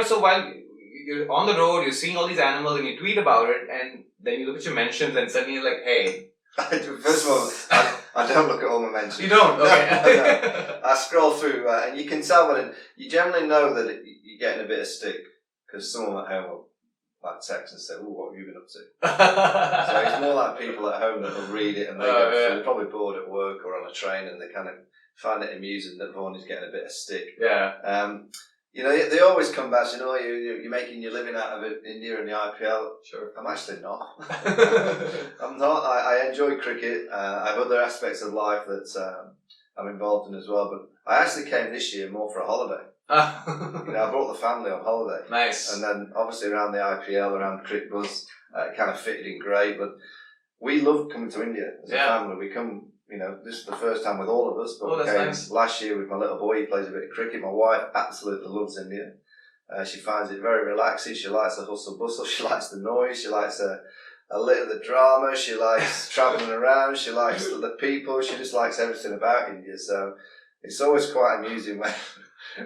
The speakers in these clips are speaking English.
So while you're on the road, you're seeing all these animals and you tweet about it, and then you look at your mentions and suddenly you're like, hey. First of all, I don't look at all my mentions. You don't? Okay. No. I scroll through and you can tell when you generally know that you're getting a bit of stick because someone at home will like text and say, "Oh, what have you been up to?" So it's more like people at home that will read it and they're probably bored at work or on a train and they kind of find it amusing that Vaughan is getting a bit of stick. Yeah. They always come back. You're making your living out of it, India and the IPL. Sure. I'm actually not. I'm not. I enjoy cricket. I have other aspects of life that I'm involved in as well. But I actually came this year more for a holiday. I brought the family on holiday. Nice. And then obviously around the IPL, around Cricket Buzz, it kind of fitted in great. But we love coming to India as a family. We come. This is the first time with all of us, but we came last year with my little boy. He plays a bit of cricket. My wife absolutely loves India. She finds it very relaxing. She likes the hustle bustle. She likes the noise. She likes a little of the drama. She likes travelling around. She likes the people. She just likes everything about India. So it's always quite amusing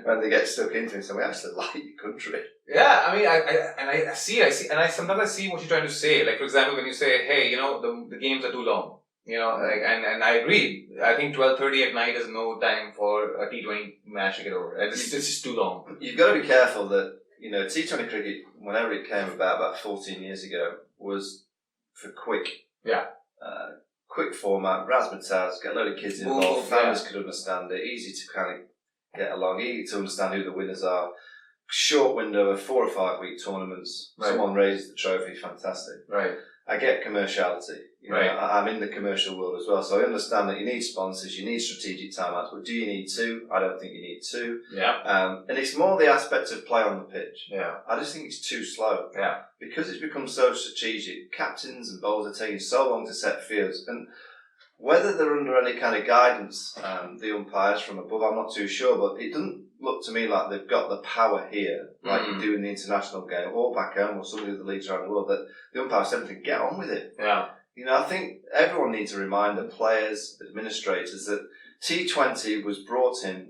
when they get stuck into it. So we actually like your country. Yeah, I mean, I see, and sometimes I see what you're trying to say. Like, for example, when you say, hey, the games are too long. And I agree. I think 12:30 at night is no time for a T20 match to get over. It's just too long. You've got to be careful that, T20 cricket, whenever it came about 14 years ago, was for quick. Yeah. Quick format, razzmatazz, get a load of kids involved, families could understand it, easy to kind of get along, easy to understand who the winners are. Short window of 4 or 5 week tournaments, someone raises the trophy, fantastic. Right. I get commerciality. I'm in the commercial world as well, so I understand that you need sponsors, you need strategic timeouts, but do you need two? I don't think you need two. Yeah. And it's more the aspect of play on the pitch. Yeah. I just think it's too slow. Yeah. Because it's become so strategic, captains and bowlers are taking so long to set fields, and whether they're under any kind of guidance, the umpires from above, I'm not too sure, but it doesn't look to me like they've got the power here, like you do in the international game, or back home, or some of the other leagues around the world, that the umpires said to get on with it. Yeah. I think everyone needs to remind the players, administrators, that T20 was brought in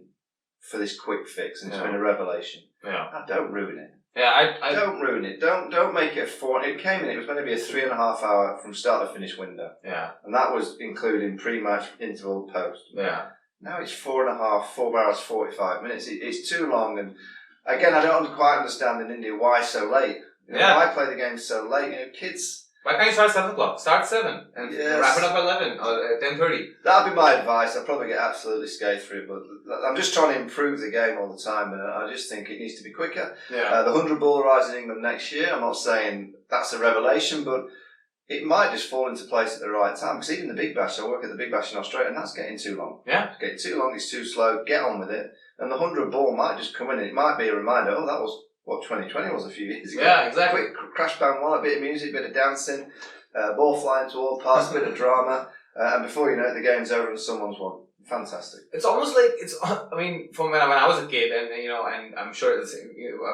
for this quick fix, and it's been a revelation. Yeah. Now, don't ruin it. Yeah, I don't ruin it. Don't make it a 4. It came in. It was going to be a 3.5 hour from start to finish window. Yeah. And that was including pre-match, interval, post. Yeah. Now it's 4.5, 4 hours, 45 minutes. It's too long. And again, I don't quite understand in India why so late. Why play the game so late? Kids. Why can't you start 7 o'clock? Start 7 and wrap it up at 11 or 10:30. That'd be my advice. I'll probably get absolutely scathed through it, but I'm just trying to improve the game all the time, and I just think it needs to be quicker. Yeah. The 100 ball rise in England next year, I'm not saying that's a revelation, but it might just fall into place at the right time, because even the Big Bash, I work at the Big Bash in Australia, and that's getting too long. Yeah. It's getting too long, it's too slow, get on with it. And the 100 ball might just come in, and it might be a reminder, that was what 2020 was a few years ago. Yeah, exactly. Quick crash bang one, a bit of music, bit of dancing, ball flying to all parts, a bit of drama, and before you know it, the game's over and someone's won. Fantastic. It's almost like from when I was a kid, and and I'm sure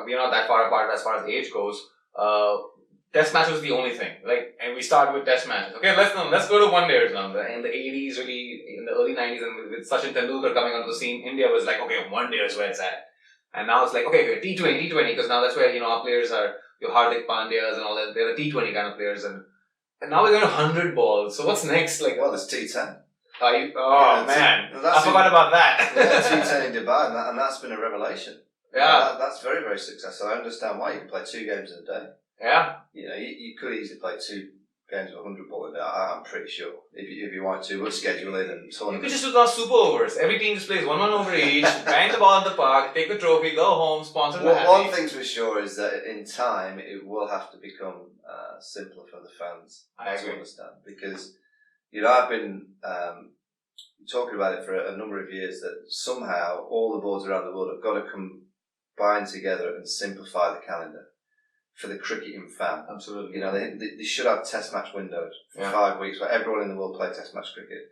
we're not that far apart as far as age goes. Test match was the only thing. And we started with test matches. Okay, let's go to one days now. In the 80s, really, in the early 90s, and with Sachin Tendulkar coming onto the scene, India was like, okay, one day is where it's at. And now it's like, okay, T20, because now that's where our players are. Your Hardik Pandyas and all that. They're the T20 kind of players, and now we're going to 100 balls. So what's next? Well, there's T10. Man, I forgot about that. T10 in Dubai, and that's been a revelation. Yeah, that's very, very successful. I understand why you can play 2 games in a day. Yeah, you could easily play 2 games of 100 ball a day. I'm pretty sure if you want to, we'll schedule in and so on. You could just do those super overs. Every team just plays 1 over each. Bang the ball in the park, take the trophy, go home, sponsor the happy. One thing's for sure is that in time it will have to become simpler for the fans to understand, because I've been talking about it for a number of years, that somehow all the boards around the world have got to combine together and simplify the calendar for the cricketing fan. Absolutely. They should have test match windows for 5 weeks where everyone in the world play test match cricket.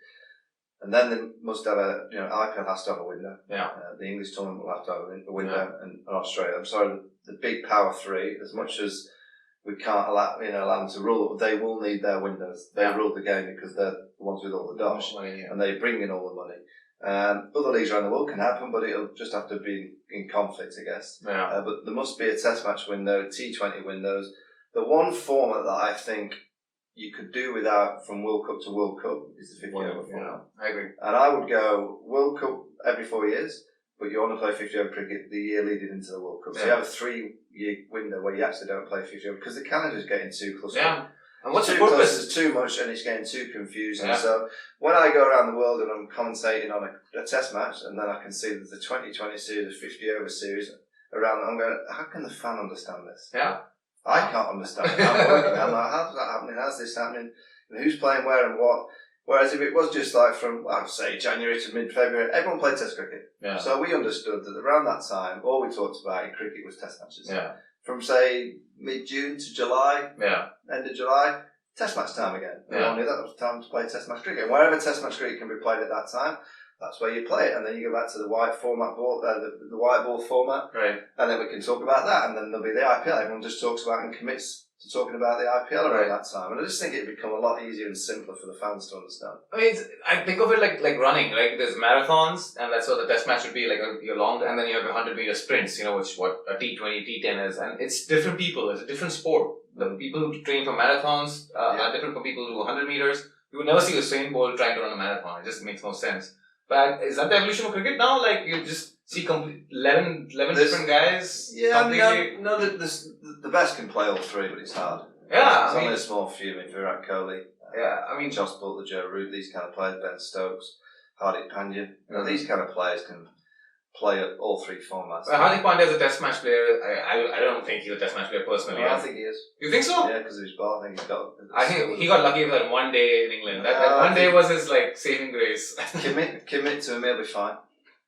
And then they must have IPL has to have a window. Yeah. The English tournament will have to have a window, and Australia. I'm sorry, the big power 3, as much as we can't allow them to rule, they will need their windows. They rule the game because they're the ones with all the dosh, and they bring in all the money. Other leagues around the world can happen, but it'll just have to be in conflict, I guess. Yeah. But there must be a test match window, T20 windows. The one format that I think you could do without from World Cup to World Cup is the 50 over format. I agree. And I would go World Cup every 4 years, but you only play 50 over cricket the year leading into the World Cup. So you have a 3-year window where you actually don't play 50 over because the calendar's getting too close. Yeah. And what's the purpose? purpose? It's too much and it's getting too confusing. Yeah. So when I go around the world and I'm commentating on a test match, and then I can see there's a 2020 series, a 50 over series around, I'm going, how can the fan understand this? Yeah. I can't understand it. I'm working. I'm like, how's that happening? How's this happening? And who's playing where and what? Whereas if it was just like from, I'd say, January to mid-February, everyone played Test cricket. Yeah. So we understood that around that time, all we talked about in cricket was Test matches. Yeah. From, say, mid-June to July, end of July, Test match time again. We all knew that was time to play Test match cricket. And wherever Test match cricket can be played at that time, that's where you play it. And then you go back to the white format ball, the white ball format. Right. And then we can talk about that. And then there'll be the IPL. Everyone just talks about and commits to talking about the IPL around that time. And I just think it'd become a lot easier and simpler for the fans to understand. I mean, I think of it like running. Like there's marathons, and that's what the test match would be, like your long, and then you have 100-meter sprints, which what a T20, T10 is. And it's different people. It's a different sport. The people who train for marathons are different from people who do 100 meters. You would never see Usain Bolt trying to run a marathon. It just makes no sense. But is that the evolution of cricket now? Like you just see 11 different guys? Yeah, no, the best can play all three, but it's hard. Yeah, There's only a small few. Virat Kohli. Joss Butler, Joe Root, these kind of players, Ben Stokes, Hardik Pandya. These kind of players can play at all three formats. Well, Hardik Pandya is a test match player. I don't think he's a test match player personally. I think he is. You think so? Yeah, because of his ball. I think he got lucky with that one day in England. That one day was his saving grace. commit to him, he'll be fine.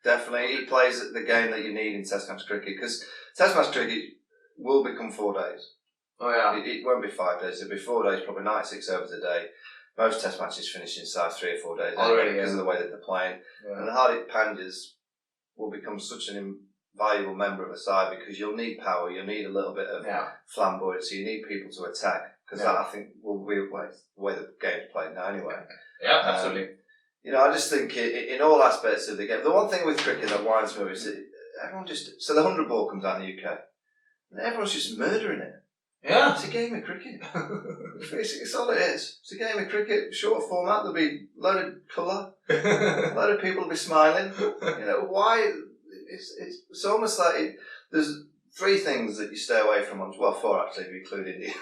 Definitely, he plays the game that you need in Test match cricket, because Test match cricket will become 4 days. Oh yeah. It won't be 5 days. It'll be 4 days, probably 96 overs a day. Most Test matches finish inside 3 or 4 days already because of the way that they're playing. Yeah. And the Hardik Pandyas will become such an invaluable member of a side, because you'll need power, you'll need a little bit of flamboyancy, you need people to attack, because that, I think, will be the way the game's played now anyway. Yeah, absolutely. I just think in all aspects of the game, the one thing with cricket that winds me up is that everyone so the 100 ball comes out in the UK, and everyone's just murdering it. Yeah. It's a game of cricket. It's all it is. It's a game of cricket, short format, there'll be a load of colour, a load of people will be smiling. Why? It's almost like there's 3 things that you stay away from, 4 actually, if you include India.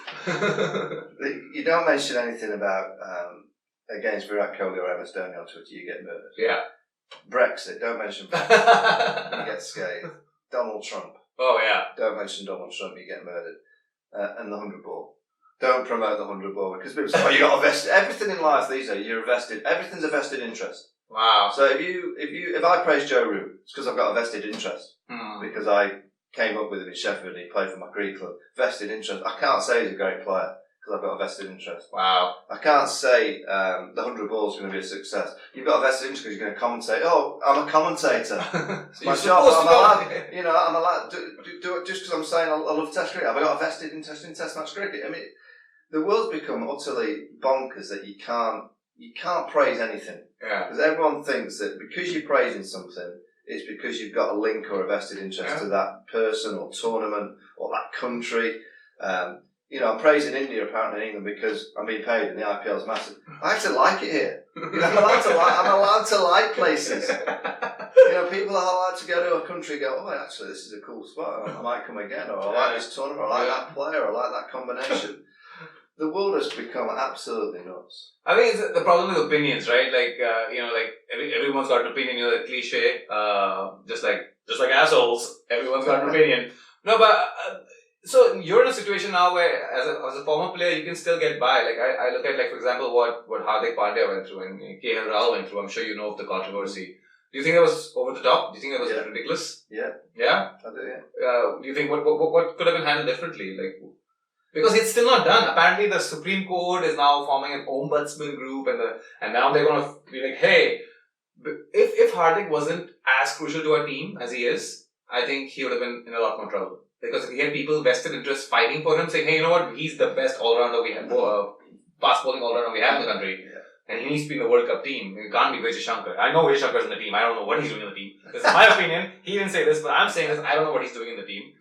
You don't mention anything about against Virat Kohli or MS Dhoni on Twitter, you get murdered. Yeah. Brexit, don't mention Brexit, you get scathed. Donald Trump. Oh yeah. Don't mention Donald Trump, you get murdered. And the 100 ball. Don't promote the 100 ball, because people say, you got a vested. Everything in life these days, you're vested. Everything's a vested interest. Wow. So if I praise Joe Root, it's because I've got a vested interest. Because I came up with him in Sheffield and he played for my Greek club. Vested interest. I can't say he's a great player because I've got a vested interest. Wow. I can't say the 100 ball is going to be a success. You've got a vested interest because you're going to commentate. Oh, I'm a commentator. It's my job. I'm allowed to do it just because I'm saying I love Test cricket. Have I got a vested interest in Test match cricket? I mean, the world's become utterly bonkers that you can't praise anything. Yeah. Because everyone thinks that because you're praising something, it's because you've got a link or a vested interest to that person or tournament or that country. I'm praising India apparently in England because I'm being paid and the IPL's massive. I actually like it here. I'm allowed to like places. People are allowed to go to a country and go, oh, actually, this is a cool spot. I might come again, or I like this tournament, or I like that player, or I like that combination. The world has become absolutely nuts. I think it's the problem with opinions, right? Everyone's got an opinion. The cliche, just like assholes, everyone's got an opinion. No, but so you're in a situation now where, as a former player, you can still get by. I look at, for example, what Hardik Pandya went through and KL Rahul went through. I'm sure you know of the controversy. Do you think that was over the top? Do you think that was ridiculous? Yeah. Yeah? I do, yeah. Do you think what could have been handled differently? Because it's still not done. Apparently, the Supreme Court is now forming an ombudsman group, and now they're going to be like, hey, if Hardik wasn't as crucial to our team as he is, I think he would have been in a lot more trouble. Because he had people vested interest fighting for him, saying, hey, you know what, he's the best all-rounder we have, fast bowling all-rounder we have in the country. Yeah. and he needs to be in the World Cup team. It can't be Vijay Shankar. I know Vijay Shankar's in the team. I don't know what he's doing in the team. This is my opinion. He didn't say this, but I'm saying this. I don't know what he's doing in the team.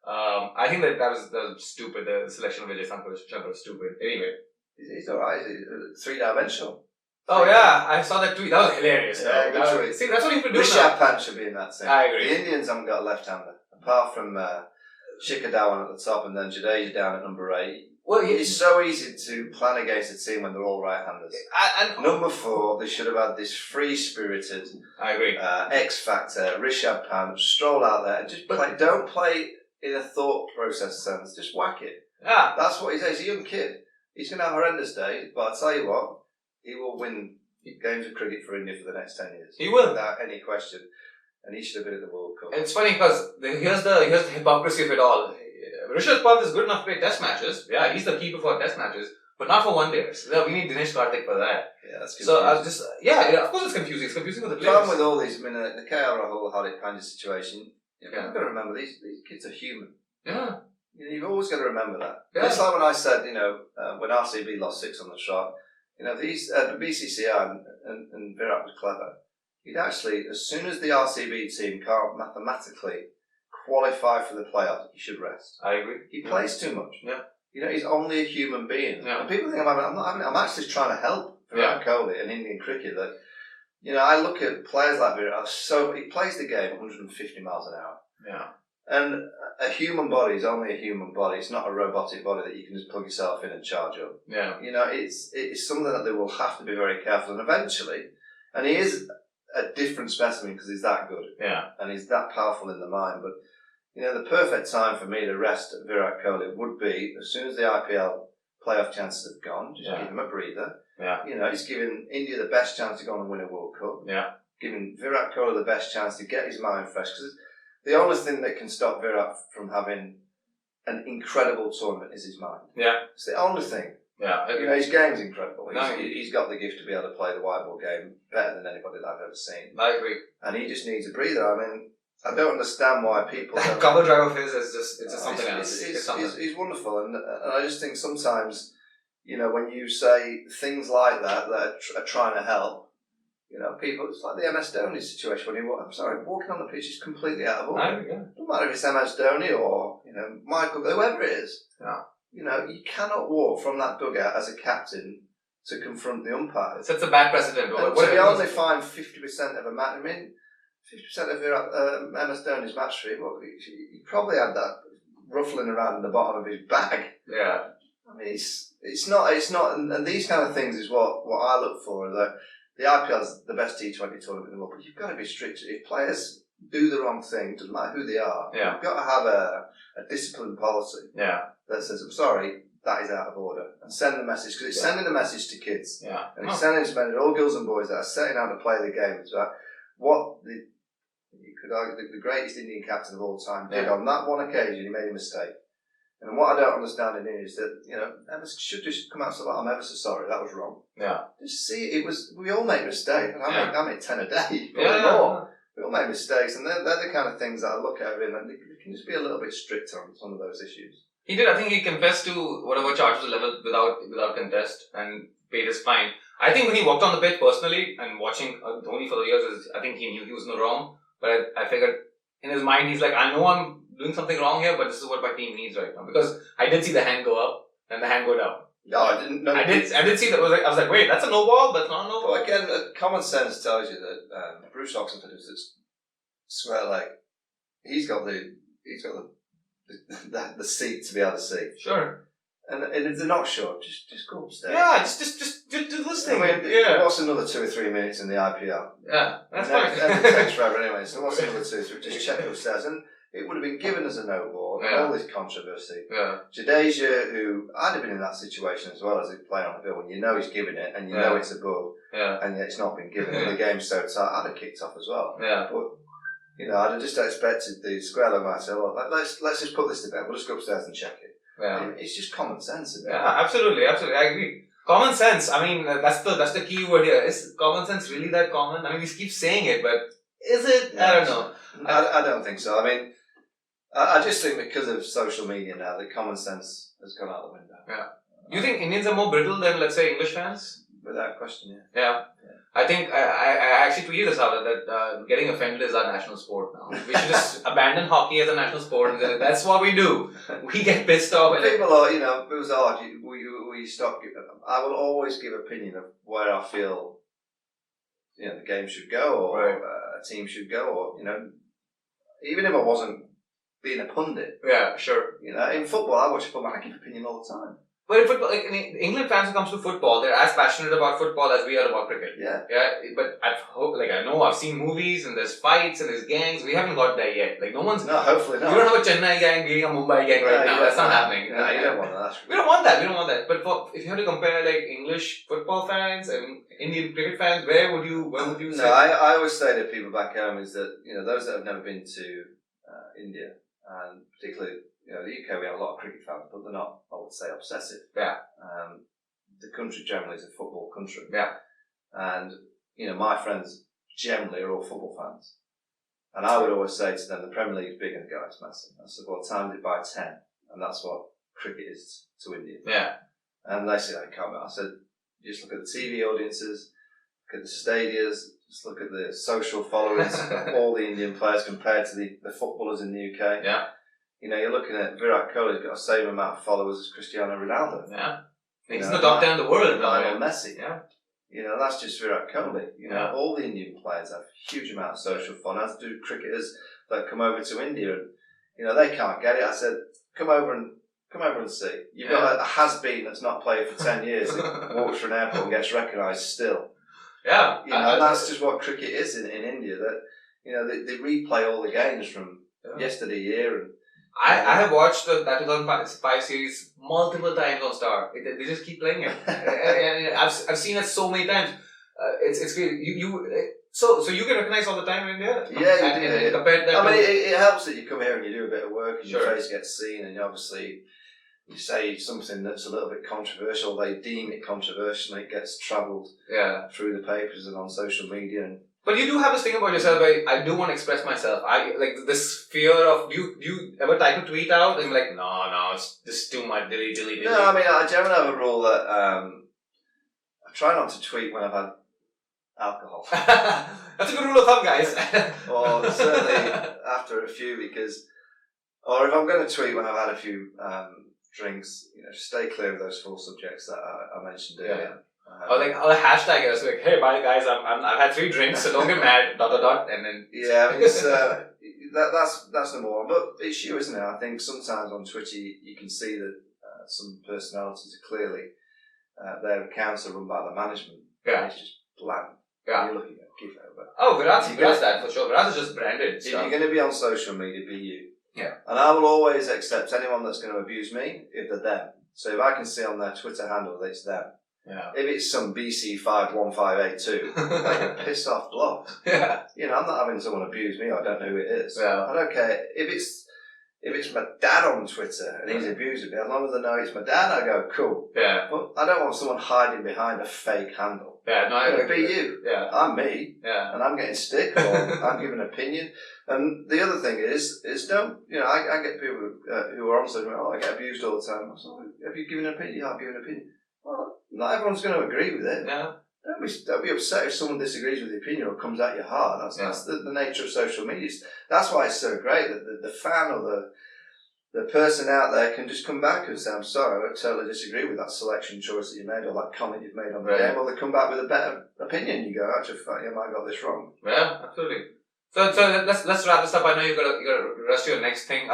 I think that was stupid. The selection of Vijay Shankar was stupid. Anyway. He's alright. He's three-dimensional. Oh yeah, I saw that tweet. That was hilarious. Yeah, good tweet. See, that's what you can do Rishabh Pant should be in that team. I agree. The Indians haven't got a left-hander. Apart from Shikhar Dhawan at the top and then Jadeja down at number 8. Well, it's so easy to plan against a team when they're all right-handers. Number 4, they should have had this free-spirited, I agree, X-factor, Rishabh Pant, stroll out there and just play. Don't play in a thought process sense. Just whack it. Yeah. That's what he says. He's a young kid. He's going to have horrendous days, but I'll tell you what, he will win games of cricket for India for the next 10 years. He will. Without any question. And he should have been at the World Cup. And it's funny because here's the hypocrisy of it all. Rishabh Pant is good enough to play test matches. Yeah, he's the keeper for test matches, but not for one-dayers. We need Dinesh Karthik for that. Yeah, that's confusing. So I was just, of course it's confusing. It's confusing for the players. The problem with all these, I mean, the KR Rahul, Hardik Pandya situation, you've got to remember, these kids are human. Yeah. You've always got to remember that. Yeah. It's like when I said, when RCB lost 6 on the trot, these, the BCCI and Virat was clever. He'd actually, as soon as the RCB team can't mathematically qualify for the playoffs, he should rest. I agree. He plays too much. Yeah. He's only a human being. Yeah. And people think I'm actually trying to help Virat Kohli and Indian cricket. That, I look at players like Virat, he plays the game 150 miles an hour. Yeah. And a human body is only a human body. It's not a robotic body that you can just plug yourself in and charge up. Yeah. It's something that they will have to be very careful. And eventually, and he is a different specimen because he's that good. Yeah. And he's that powerful in the mind. But, the perfect time for me to rest Virat Kohli would be as soon as the IPL playoff chances have gone, just give him a breather. Yeah. He's giving India the best chance to go on and win a World Cup. Yeah. Giving Virat Kohli the best chance to get his mind fresh. Because the only thing that can stop Virat from having an incredible tournament is his mind. Yeah. It's the only thing. Yeah. His game's incredible. He's got the gift to be able to play the white ball game better than anybody that I've ever seen. I agree. And he just needs a breather. I mean, I don't understand why people. That cover drive of his is just something else. It's wonderful, and I just think sometimes, when you say things like that are trying to help, people. It's like the MS Dhoni situation when walking on the pitch is completely out of order. It doesn't matter if it's MS Dhoni or Michael, whoever it is. Yeah. You cannot walk from that dugout as a captain to confront the umpire. It's a bad precedent. To be only fined 50% of a match. I mean, 50% of MS Dhoni's match fee. Well, he probably had that ruffling around in the bottom of his bag. Yeah. I mean, it's not, and these kind of things is what I look for. That the IPL is the best T20 tournament in the world, but you've got to be strict. If players do the wrong thing, doesn't matter who they are, you've got to have a disciplined policy. Yeah. That says, I'm sorry, that is out of order. And send the message, because it's sending a message to kids. Yeah. And it's sending to all girls and boys that are setting out to play the game. It's about what you could argue the greatest Indian captain of all time did on that one occasion. He made a mistake. And what I don't understand in it is that, MS should just come out and say, I'm ever so sorry, that was wrong. Yeah. Just see, we all make mistakes. And I make 10 a day, more. We all make mistakes, and they're the kind of things that I look at, and they can just be a little bit stricter on some of those issues. He did. I think he confessed to whatever charges were leveled without contest and paid his fine. I think when he walked on the pitch personally and watching Dhoni for the years, I think he knew he was in the wrong. But I figured in his mind, he's like, I know I'm doing something wrong here, but this is what my team needs right now. Because I did see the hand go up and the hand go down. No, I didn't know. I did see that. I was like, wait, that's a no ball, but it's not a no ball. Well, again, common sense tells you that Bruce Oxenford is this square leg. He's got the seat to be able to see. Sure. And if they're not sure, just go upstairs. Yeah, just do this thing. I mean, what's another 2 or 3 minutes in the IPL? Yeah, that's fine. It takes forever anyway. So what's another 2 or 3? Just check upstairs, and it would have been given as a no ball. All this controversy. Yeah. Jadeja, who I'd have been in that situation as well as a player on the field, when you know he's giving it and you know it's above, and yet it's not been given, and the game's so tight, I'd have kicked off as well. Yeah. But I'd have just expected the square leg might say, well, let's just put this to bed. We'll just go upstairs and check it. Yeah. It's just common sense, isn't it? Yeah, absolutely. I agree. Common sense. I mean, that's the key word here. Is common sense really that common? I mean, we keep saying it, but is it? I don't know. I don't think so. I mean, I just think because of social media now, that common sense has gone out the window. Yeah. Do you think Indians are more brittle than, let's say, English fans? Without question, yeah. Yeah. I think I actually tweeted this out that getting offended is our national sport now. We should just abandon hockey as a national sport. And that's what we do. We get pissed off. And people are, you know, it was hard. We stop. I will always give opinion of where I feel, you know, the game should go or a team should go, or, you know, even if I wasn't being a pundit. Yeah, sure. You know, in football, I watch football. I give opinion all the time. But in football, like England fans who comes to football, they're as passionate about football as we are about cricket. Yeah. Yeah. But I've seen movies and there's fights and there's gangs. We haven't got there yet. Like no, hopefully not. We don't have a Chennai gang beating a Mumbai gang right now. That's not happening. No, you don't want that. We don't want that. But if you had to compare like English football fans and Indian cricket fans, where would you say? No, I always say to people back home is that, you know, those that have never been to India, and particularly, you know, the UK, we have a lot of cricket fans, but they're not, I would say, obsessive. Yeah. The country generally is a football country. Yeah. And, you know, my friends generally are all football fans. And I would always say to them, the Premier League is big, and the guy's massive. I said, well, times it by 10. And that's what cricket is to India. Yeah. And they said, I can't. I said, just look at the TV audiences, look at the stadiums, just look at the social followings of all the Indian players compared to the footballers in the UK. Yeah. You know, you're looking at Virat Kohli's got the same amount of followers as Cristiano Ronaldo. Yeah. He's in the top 10 in the world. Lionel Messi. Yeah. You know, that's just Virat Kohli. You know, all the Indian players have a huge amount of social fun, as do cricketers that come over to India, and, you know, they can't get it. I said, come over and see. You've got a has-been that's not played for 10 years that walks through an airport and gets recognised still. Yeah. You know, that's just what cricket is in India. That, you know, they replay all the games from yesteryear. And I have watched that 2005 series multiple times on Star. They just keep playing it. And I've seen it so many times. It's great. So you get recognized all the time in India? Yeah, you do. Compared that I mean, it helps that you come here and you do a bit of work and your face gets seen, and obviously you say something that's a little bit controversial, they deem it controversial, and it gets travelled through the papers and on social media. But you do have this thing about yourself, I do want to express myself. I like this fear of, do you ever type a tweet out and be like, no, it's just too much, delete. No, I mean, I generally have a rule that I try not to tweet when I've had alcohol. That's a good rule of thumb, guys. Or certainly after a few, or if I'm going to tweet when I've had a few drinks, you know, stay clear of those full subjects that I mentioned earlier. Or a hashtag is like, hey, bye guys, I've had 3 drinks, so don't get mad, ... and then... Yeah, I mean, it's, that's number one. But it's you, isn't it? I think sometimes on Twitter you can see that some personalities are clearly, their accounts are run by the management. Yeah. And it's just bland. Yeah. You're looking at give over. Oh, Virat's that for sure. Virat's just branded If you're going to be on social media, be you. Yeah. And I will always accept anyone that's going to abuse me if they're them. So if I can see on their Twitter handle that it's them. Yeah. If it's some BC51582, like, piss off, blocked. Yeah. You know, I'm not having someone abuse me. I don't know who it is. Yeah. I don't care if it's my dad on Twitter and he's abusing me. As long as I know it's my dad, I go cool. Yeah. But I don't want someone hiding behind a fake handle. Yeah. No, I be you. Yeah. I'm me. Yeah. And I'm getting stick or I'm giving an opinion. And the other thing is don't, you know, I get people who are on social media, I get abused all the time. So, have you given an opinion? I've given an opinion. Well, not everyone's going to agree with it. Yeah. Don't be upset if someone disagrees with the opinion or comes at you hard. That's the nature of social media. That's why it's so great that the fan or the person out there can just come back and say, I'm sorry, I totally disagree with that selection choice that you made or that comment you've made on the game. Or they come back with a better opinion. You go, actually, I might have got this wrong. Yeah, absolutely. So let's wrap this up. I know you got to rush to your next thing.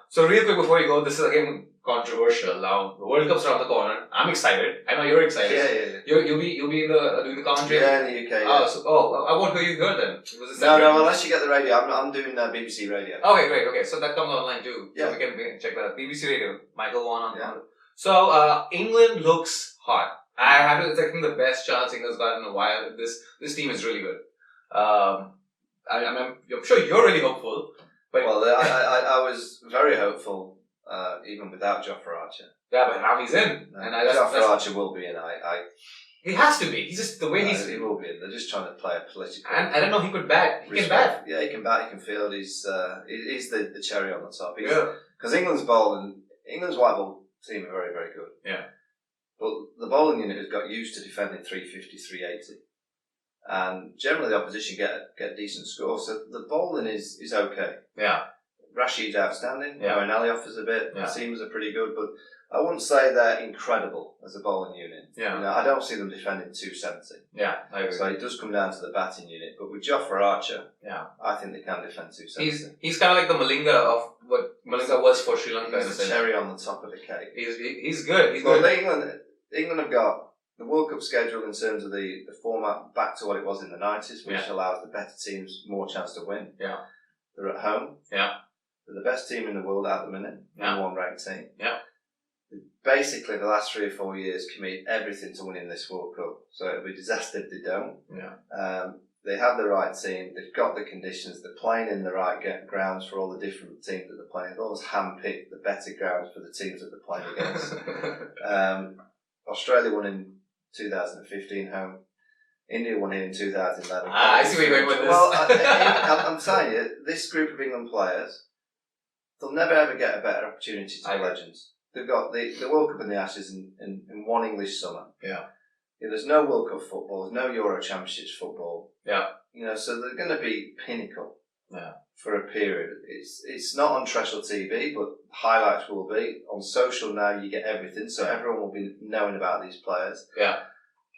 So real quick before you go, this is again controversial. Now the World Cup's around the corner. I'm excited. I know you're excited. Yeah. You'll be doing the commentary. Yeah, in the UK. Yeah. I won't hear you here then. No, unless you get the radio. I'm doing BBC radio. Okay, great. Okay, so that comes online too. Yeah. So we can check that out. BBC Radio. Michael Vaughan on. So England looks hot. I have to say, I think the best chance England's got in a while. This team is really good. I'm sure you're really hopeful. But well, I was very hopeful, even without Jofra Archer. Yeah, but now he's in. No, and Jofra Archer will be in. He has to be. He's just the way he will be in. They're just trying to play a political. And I don't know. He could bat. He can bat. Yeah, he can bat. He can field. He's the cherry on the top. Because England's white ball team are very, very good. Yeah. But the bowling unit has got used to defending 350, 380. And generally the opposition get decent scores. So the bowling is okay. Yeah. Rashid's outstanding. Yeah. O'Reilly offers a bit. Yeah. The teams are pretty good, but I wouldn't say they're incredible as a bowling unit. Yeah. You know, I don't see them defending 270. Yeah, I agree. So it does come down to the batting unit. But with Jofra Archer, yeah, I think they can defend 270. He's kind of like the Malinga of what Malinga was for Sri Lanka. He's a cherry on the top of the cake. He's good. He's well, good. England have got the World Cup schedule in terms of the format back to what it was in the 90s, which allows the better teams more chance to win. Yeah. They're at home. Yeah. They're the best team in the world at the minute. Number one ranked team. Yeah. Basically, the last 3 or 4 years commit everything to winning this World Cup. So it would be a disaster if they don't. Yeah. They have the right team. They've got the conditions. They're playing in the right grounds for all the different teams that they're playing. They've always handpicked the better grounds for the teams that they're playing against. Australia won in 2015 home. India won here in 2011. I see where you're going with this. Well, I'm telling you, this group of England players, they'll never ever get a better opportunity to be legends. They've got the World Cup and the Ashes in one English summer. Yeah. There's no World Cup football. There's no Euro Championships football. Yeah. You know, so they're going to be pinnacle. Yeah. For a period. It's not on terrestrial TV, but highlights will be. On social now, you get everything, so everyone will be knowing about these players. Yeah.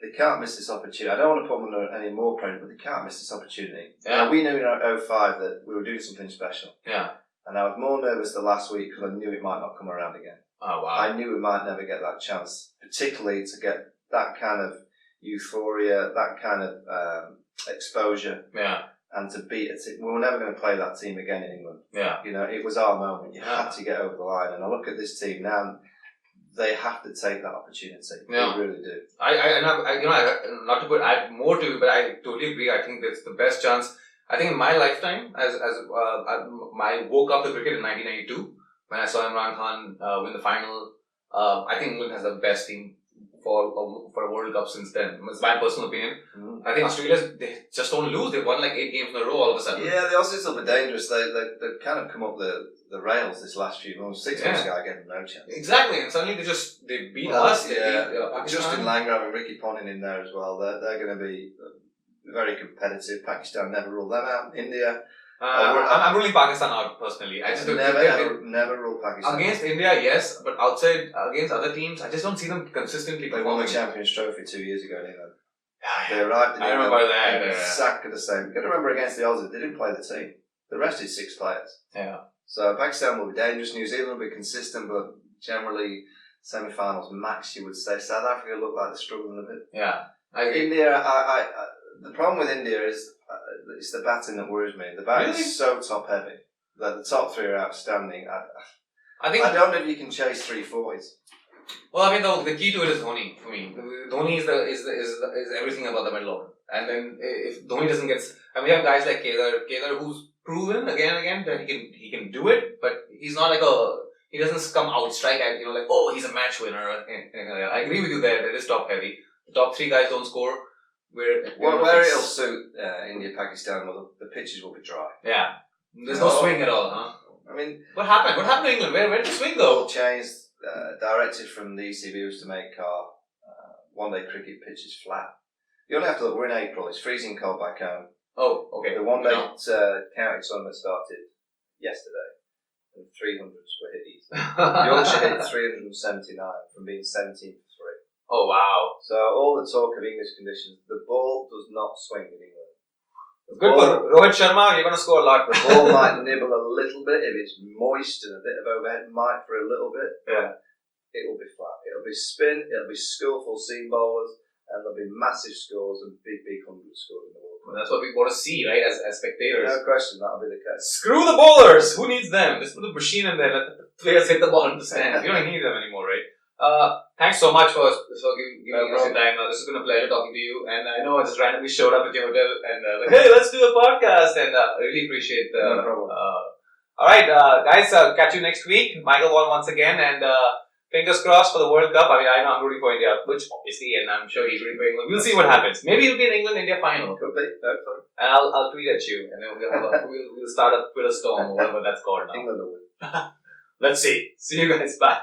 They can't miss this opportunity. I don't want to put them under any more pressure, but they can't miss this opportunity. Yeah. Now, we knew in 05 that we were doing something special. Yeah. And I was more nervous the last week because I knew it might not come around again. Oh, wow. I knew we might never get that chance, particularly to get that kind of euphoria, that kind of exposure. Yeah. And to beat a team. We were never going to play that team again in England. Yeah. You know, it was our moment. You had to get over the line. And I look at this team now, and they have to take that opportunity. Yeah. They really do. Not to add more to it, but I totally agree. I think that's the best chance. I think in my lifetime, I woke up to cricket in 1992 when I saw Imran Khan win the final. I think England has the best team for a World Cup since then. It's my personal opinion. I think Australia, they just don't lose. They've won like 8 games in a row all of a sudden. Yeah, the Aussies will be dangerous. They've kind of come up the rails this last few months. 6 months ago, I gave them no chance. Exactly, and suddenly they beat us. Justin Langer and Ricky Ponting in there as well. They're going to be very competitive. Pakistan never ruled them out. India. I'm ruling Pakistan out personally. I just never rule Pakistan against India, yes, but outside against other teams, I just don't see them consistently performing. They won the Champions Trophy 2 years ago in England. Yeah. They arrived in England. I remember that. Exactly the same. You've got to remember against the Aussies, they didn't play the team. The rest is 6 players. Yeah. So Pakistan will be dangerous. New Zealand will be consistent, but generally semi-finals max, you would say. South Africa look like they're struggling a bit. Yeah. India, the problem with India is it's the batting that worries me. The batting is so top heavy. The top 3 are outstanding. I don't know if you can chase 340s. Well, I mean, the key to it is Dhoni for me. Dhoni is everything about the middle order. And then if Dhoni doesn't get, and we have guys like Kedar who's proven again and again that he can do it, but he's not like he doesn't come out strike at like, oh, he's a match winner. I agree with you there. That is top heavy. The top 3 guys don't score. Where it'll suit India, Pakistan, well, the pitches will be dry. Yeah, there's no swing at all, huh? I mean, what happened? What happened to England? Where did the swing go? Changed. Directive from the ECB was to make our one-day cricket pitches flat. You only have to look. We're in April. It's freezing cold back home. Oh, okay. The one-day county tournament started yesterday, and 300s were hit easy. Yorkshire hit 379 from being 17 for 3. Oh, wow. So all the talk of English conditions, the ball does not swing in England. Good for Rohit Sharma, you're going to score a lot. The ball might nibble a little bit if it's moist and a bit of overhead, might for a little bit. Yeah. It'll be flat. It'll be spin, it'll be skillful seam bowlers, and there'll be massive scores and big 100 scores in the World Cup. That's what we want to see, right, as spectators. No question, that'll be the case. Screw the bowlers! Who needs them? Just put the machine in there, let the players hit the ball in the stand. You don't need them anymore, right? Thanks so much for giving us your time. This has been a pleasure talking to you, and I know I just randomly showed up at your hotel and like, hey, let's do a podcast, and I really appreciate no problem. Alright, guys, catch you next week. Michael Vaughan once again, and fingers crossed for the World Cup. I mean, I know I'm rooting for India, which obviously, and I'm sure he's rooting for England. We'll see what happens. Maybe it'll be an England-India final. Could be. And I'll tweet at you, and then we'll start a Twitter storm or whatever that's called now. England will win. Let's see. See you guys. Bye.